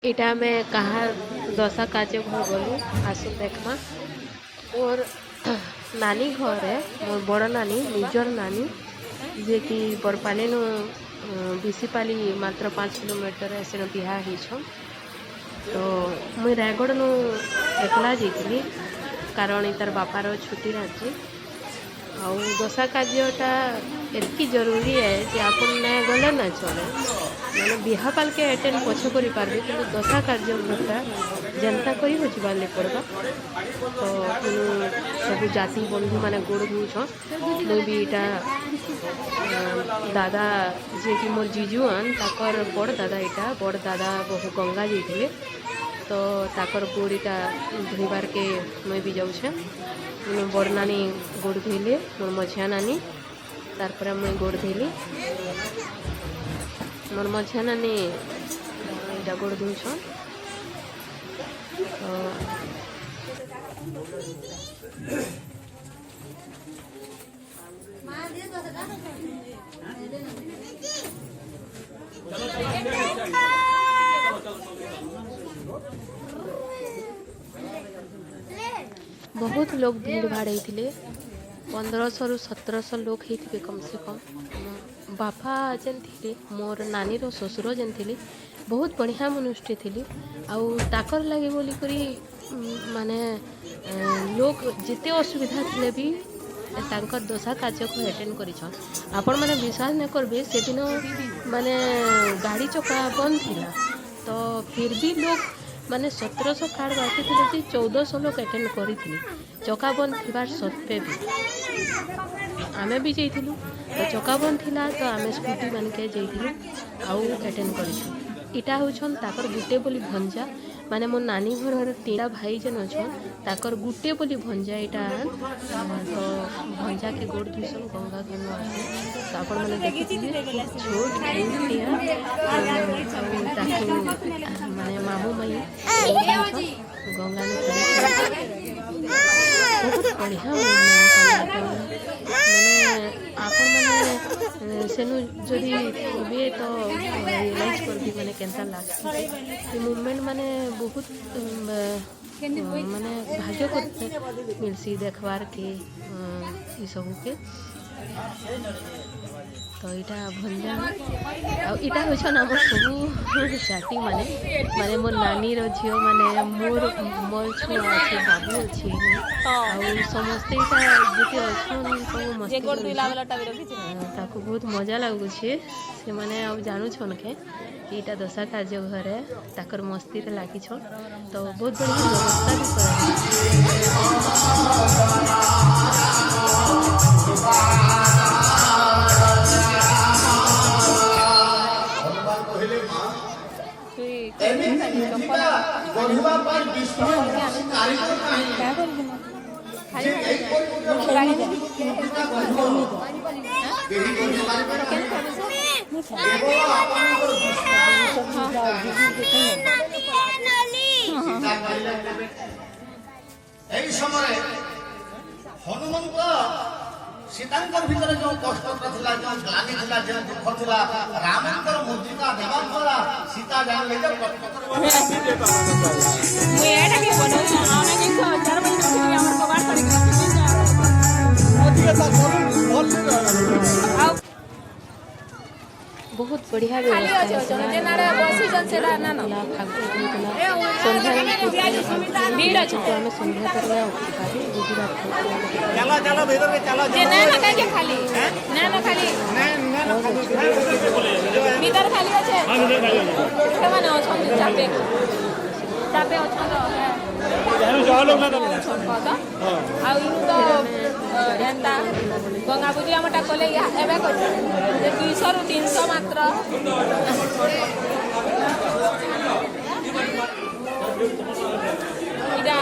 इटा में कहा दशा काजे घर गलु आसु देखमा और नानी घर है मोर बड़ नानी निजर नानी जे कि बरपाली नु बिसीपाली मात्र 5 किलोमीटर से बिहा हो तो मुई रायगढ़ नु एकला जाइली कारण तार बापार छुट्टी राज्य आउ दशा कार्यटा एतकी जरूरी है कि आपन ना गले ना चले मैंने बिहा पाल के अटेंड पछे करि पारबे कि दशा कार्यटा जनता करी हो जीवाले पड़बा तो सब जाति बंधु माने गोड़ धुछ मुई भी इटा दादा जे कि मोर जीजुआन ताकर बड़ दादा इटा बड़ दादा बहु गंगा जाइए तो ताकर गोड़ीटा धोबार के मुई भी जाऊे बड़ नानी गोड़ धोइले मोर मझिया नानी तारपर मुई गोड़ धोइली मोर मझिया नानी इटा गोड़ धोछ बहुत लोग भीड़ भाड़ होते 1500 रु 1700 लोग होते कम से कम बापा जेन थे मोर नानी रो ससुर जेन थे बहुत बढ़िया मनुष्य थे आउ ताकर लगे बोली करी माने लोग जिते असुविधा थे भी तांकर दशा कार्य को अटेंड करिछन आपण माने विश्वास न करबे से दिन माने गाड़ी चक्का बंद थिला तो फिर भी लोग माने 1700 कार्ड बाकी थे कि 1400 लोग अटेंड करी चक्का बंद थिबार सत्वे भी आमे भी जाइथिलु तो चक्का बंद थिला तो आमे स्कूटी बन के जाइथिलु आउ अटेंड करिछु इटा होछन ताकर गुटे बोली भंजा माने मोर नानी घर तीन भाई जेन अच्छन ताकर गुटे बोली भंजा इटा तो भंजा के गोड़ धुसन गंगा के तो आपण माने देखिथिले छोट माने मामू माई गंगा में बहुत बढ़िया माने आपण माने सेनु जदि थे तो रियलाइज कर दी माने केनता लागसी मूवमेंट माने बहुत माने भाग्य करते मिलसी देखबार के ई सब के तो इटा भंजा इटा होछन हमर सब जाति माने माने मोर नानी रो झियो माने मोर छुआ अछि बाबू अछि आ समस्त इटा जेते अछन सब मस्ती गोड़ दुला वाला भी रखि ताको बहुत मजा लागु छे से माने अब जानु छन के इटा दशा कार्य घरे ताकर मस्ती रे लागी छन तो बहुत बढ़िया व्यवस्था भी हनुमंत सीतांकर भीतर जो कष्ट था जो ग्लानि था जो दुख था रामंकर मूर्तिका देवा द्वारा सीता जान ले बहुत बढ़िया व्यवस्था गंगा पूजी आमटा कले एबे 200 रु 300 मात्र इटा